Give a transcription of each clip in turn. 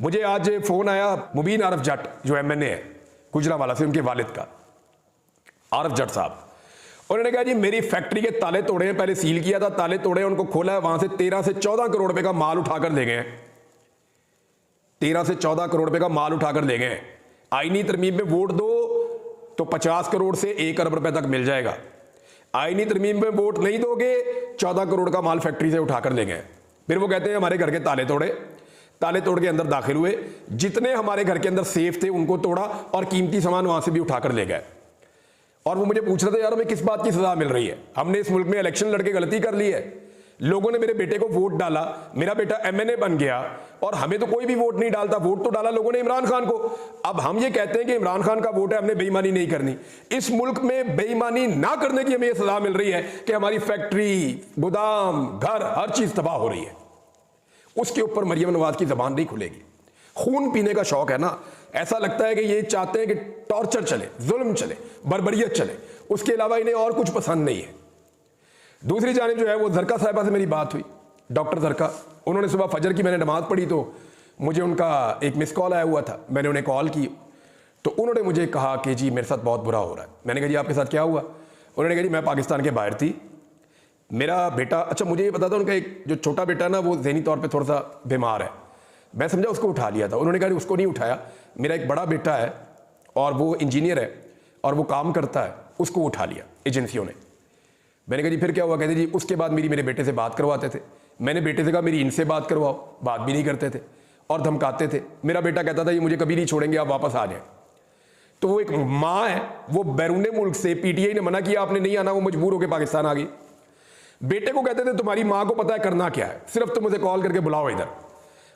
मुझे आज फोन आया मुबीन आरफ जट जो एमएनए है गुजरांवाला से, उनके वालिद का, आरफ जट साहब। उन्होंने कहा जी मेरी फैक्ट्री के ताले तोड़े हैं, पहले सील किया था, ताले तोड़े हैं, उनको खोला है, वहां से 13 से 14 करोड़ रुपए का माल उठाकर ले गए हैं। 13 से 14 करोड़ रुपए का माल उठाकर ले गए हैं। आईनी तरमीम में वोट दो तो 50 करोड़ से 1 अरब रुपए तक मिल जाएगा। आईनी तरमीम में वोट नहीं दोगे 14 करोड़ का माल फैक्ट्री से उठाकर ले गए। फिर वो कहते हैं हमारे घर के ताले तोड़े, ताले तोड़ के अंदर दाखिल हुए, जितने हमारे घर के अंदर सेफ थे उनको तोड़ा और कीमती सामान वहां से भी उठाकर ले गए। और वो मुझे पूछ रहे थे यार हमें किस बात की सजा मिल रही है, हमने इस मुल्क में इलेक्शन लड़के गलती कर ली है, लोगों ने मेरे बेटे को वोट डाला, मेरा बेटा एमएनए बन गया और हमें तो कोई भी वोट नहीं डालता, वोट तो डाला लोगों ने इमरान खान को। अब हम ये कहते हैं कि इमरान खान का वोट है, हमने बेईमानी नहीं करनी। इस मुल्क में बेईमानी ना करने की हमें यह सजा मिल रही है कि हमारी फैक्ट्री, गोदाम, घर, हर चीज तबाह हो रही है। उसके ऊपर मरियम नवाज की जबान नहीं खुलेगी। खून पीने का शौक है ना, ऐसा लगता है कि ये चाहते हैं कि टॉर्चर चले, जुल्म चले, बर्बरियत चले, उसके अलावा इन्हें और कुछ पसंद नहीं है। दूसरी जानिब जो है वो जरका साहिबा से मेरी बात हुई, डॉक्टर जरका। उन्होंने सुबह फजर की मैंने नमाज पढ़ी तो मुझे उनका एक मिस कॉल आया हुआ था, मैंने उन्हें कॉल की तो उन्होंने मुझे कहा कि जी मेरे साथ बहुत बुरा हो रहा है। मैंने कहा जी आपके साथ क्या हुआ? उन्होंने कहा जी मैं पाकिस्तान के बाहर थी, मेरा बेटा, अच्छा मुझे ये पता था उनका एक जो छोटा बेटा ना वो ज़हनी तौर पे थोड़ा सा बीमार है, मैं समझा उसको उठा लिया था। उन्होंने कहा उसको नहीं उठाया, मेरा एक बड़ा बेटा है और वो इंजीनियर है और वो काम करता है, उसको उठा लिया एजेंसियों ने। मैंने कहा जी फिर क्या हुआ? कहते जी उसके बाद मेरे बेटे से बात करवाते थे। मैंने बेटे से कहा मेरी इनसे बात करवाओ, बात भी नहीं करते थे और धमकाते थे। मेरा बेटा कहता था ये मुझे कभी नहीं छोड़ेंगे, आप वापस आ जाए। तो वो एक माँ है, वो बैरून मुल्क से, पीटीआई ने मना किया आपने नहीं आना, वो मजबूर होकर पाकिस्तान आ गई। बेटे को कहते थे तुम्हारी माँ को पता है करना क्या है, सिर्फ तुम मुझे कॉल करके बुलाओ इधर।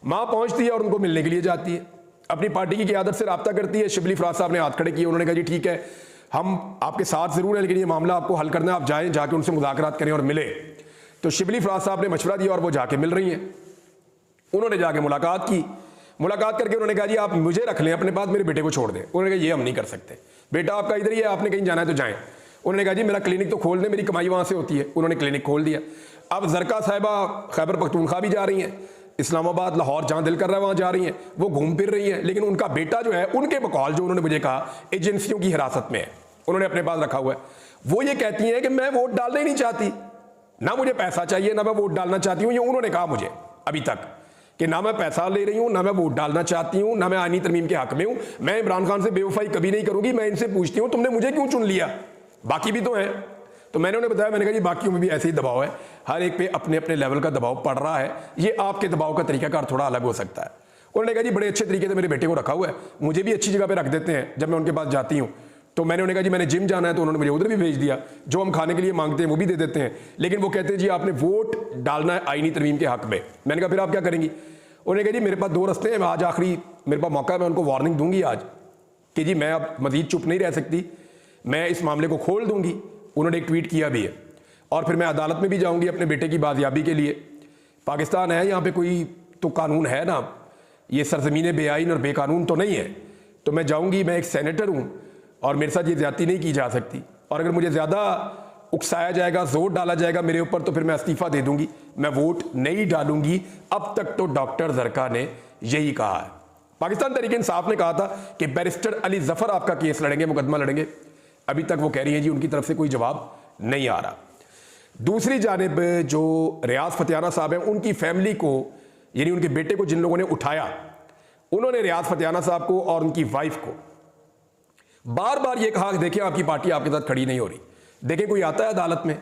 माँ पहुंचती है और उनको मिलने के लिए जाती है, अपनी पार्टी की क़यादत से रब्ता करती है। शिबली फराज साहब ने हाथ खड़े किए, उन्होंने कहा जी ठीक है हम आपके साथ जरूर है, लेकिन ये मामला आपको हल करना है, आप जाएं, जाके उनसे मुज़ाकरात करें और मिले। तो शिबली फराज साहब ने मशवरा दिया और वो जाके मिल रही हैं। उन्होंने जाके मुलाकात की, मुलाकात करके उन्होंने कहा जी आप मुझे रख लें अपने पास, मेरे बेटे को छोड़ दें। उन्होंने कहा ये हम नहीं कर सकते, बेटा आपका इधर ही है, आपने कहीं जाना है तो जाएं। उन्होंने कहा जी मेरा क्लिनिक तो खोल दें, मेरी कमाई वहां से होती है। उन्होंने क्लिनिक खोल दिया। अब जरका साहिबा खैबर पख्तूनख्वा भी जा रही हैं, इस्लामाबाद, लाहौर, जहां दिल कर रहा है वहां जा रही हैं, वो घूम फिर रही हैं। लेकिन उनका बेटा जो है उनके बकौल जो उन्होंने मुझे कहा एजेंसियों की हिरासत में है, उन्होंने अपने पास रखा हुआ है। वो ये कहती हैं कि मैं वोट डालना ही नहीं चाहती, ना मुझे पैसा चाहिए, ना मैं वोट डालना चाहती हूँ। ये उन्होंने कहा मुझे अभी तक कि ना मैं पैसा ले रही हूँ, ना मैं वोट डालना चाहती हूँ, ना मैं आईनी तरमीम के हक में हूँ, मैं इमरान खान से बेवफाई कभी नहीं करूंगी। मैं इनसे पूछती हूँ तुमने मुझे क्यों चुन लिया, बाकी भी तो है। तो मैंने उन्हें बताया, मैंने कहा जी बाकियों में भी ऐसे ही दबाव है, हर एक पे अपने अपने लेवल का दबाव पड़ रहा है, ये आपके दबाव का तरीकाकार थोड़ा अलग हो सकता है। उन्होंने कहा जी बड़े अच्छे तरीके से मेरे बेटे को रखा हुआ है, मुझे भी अच्छी जगह पे रख देते हैं जब मैं उनके पास जाती हूँ। तो मैंने उन्हें कहा जी मैंने जिम जाना है, तो उन्होंने मुझे उधर भी भेज दिया, जो हम खाने के लिए मांगते हैं वो भी दे देते हैं। लेकिन वो कहते हैं जी आपने वोट डालना है आईनी तरमीम के हक में। मैंने कहा फिर आप क्या करेंगी? उन्होंने कहा जी मेरे पास 2 रास्ते हैं, आज आखिरी मेरे पास मौका है, मैं उनको वार्निंग दूंगी आज कि जी मैं अब मजीद चुप नहीं रह सकती, मैं इस मामले को खोल दूंगी। उन्होंने एक ट्वीट किया भी है और फिर मैं अदालत में भी जाऊंगी अपने बेटे की बाजियाबी के लिए। पाकिस्तान है, यहाँ पे कोई तो कानून है ना, ये सरजमीन बेआइन और बेकानून तो नहीं है। तो मैं जाऊंगी, मैं एक सेनेटर हूँ और मेरे साथ ये ज्यादती नहीं की जा सकती, और अगर मुझे ज्यादा उकसाया जाएगा, जोर डाला जाएगा मेरे ऊपर, तो फिर मैं इस्तीफा दे दूंगी, मैं वोट नहीं डालूंगी। अब तक तो डॉक्टर जरका ने यही कहा है। पाकिस्तान तहरीक इंसाफ ने कहा था कि बैरिस्टर अली जफर आपका केस लड़ेंगे, मुकदमा लड़ेंगे, अभी तक वो कह रही है जी उनकी तरफ से कोई जवाब नहीं आ रहा। दूसरी जानिब जो रियाज फतेहाना साहब हैं, उनकी फैमिली को, यानी उनके बेटे को जिन लोगों ने उठाया, उन्होंने रियाज फतेहाना साहब को और उनकी वाइफ को बार बार ये कहा कि देखिए आपकी पार्टी आपके साथ खड़ी नहीं हो रही। देखिए कोई आता है अदालत में,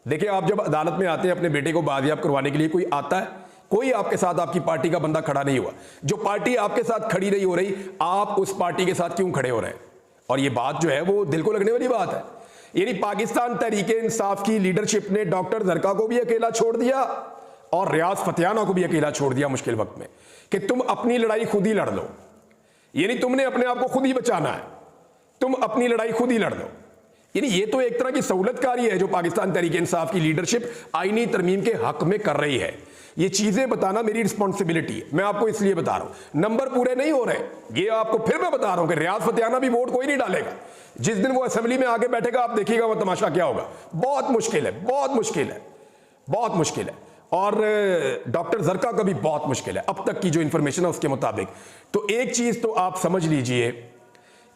देखिए आप जब अदालत में आते हैं अपने बेटे को बाजियाब करवाने के लिए, कोई आता है, कोई आपके साथ आपकी पार्टी का बंदा खड़ा नहीं हुआ। जो पार्टी आपके साथ खड़ी नहीं हो रही, आप उस पार्टी के साथ क्यों खड़े हो रहे हैं? और ये बात जो है वो दिल को लगने वाली बात है। यानी पाकिस्तान तहरीक इंसाफ की लीडरशिप ने डॉक्टर जरका को भी अकेला छोड़ दिया और रियाज फतेहाना को भी अकेला छोड़ दिया मुश्किल वक्त में कि तुम अपनी लड़ाई खुद ही लड़ लो। यानी तुमने अपने आप को खुद ही बचाना है, तुम अपनी लड़ाई खुद ही लड़ लो। यानी ये तो एक तरह की सहूलतकारी है जो पाकिस्तान तहरीक इंसाफ की लीडरशिप आईनी तरमीम के हक में कर रही है। ये चीजें बताना मेरी रिस्पॉन्सिबिलिटी है, मैं आपको इसलिए बता रहा हूं। नंबर पूरे नहीं हो रहे, ये आपको फिर मैं बता रहा हूं कि रियाज फतेहाना भी वोट कोई नहीं डालेगा। जिस दिन वो असेंबली में आके बैठेगा आप देखिएगा वो तमाशा क्या होगा। बहुत मुश्किल है, बहुत मुश्किल है, बहुत मुश्किल है। और डॉक्टर जरका का भी बहुत मुश्किल है अब तक की जो इंफॉर्मेशन है उसके मुताबिक। तो एक चीज तो आप समझ लीजिए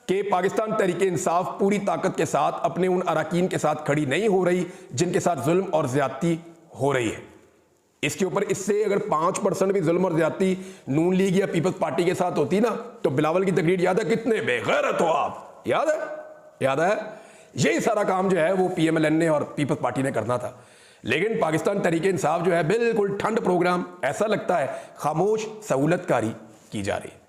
कि पाकिस्तान तहरीक इंसाफ पूरी ताकत के साथ अपने उन अरकान के साथ खड़ी नहीं हो रही जिनके साथ जुल्म और ज्यादती हो रही है। इसके ऊपर इससे अगर 5% भी जुल्म और ज्यादती नून लीग या पीपल्स पार्टी के साथ होती ना, तो बिलावल की तकरीर याद है, कितने बेगैरत हो आप, याद है, याद है। यही सारा काम जो है वो PMLN ने और पीपल्स पार्टी ने करना था। लेकिन पाकिस्तान तहरीक इंसाफ जो है बिल्कुल ठंड प्रोग्राम, ऐसा लगता है खामोश सहूलतकारी की जा रही है।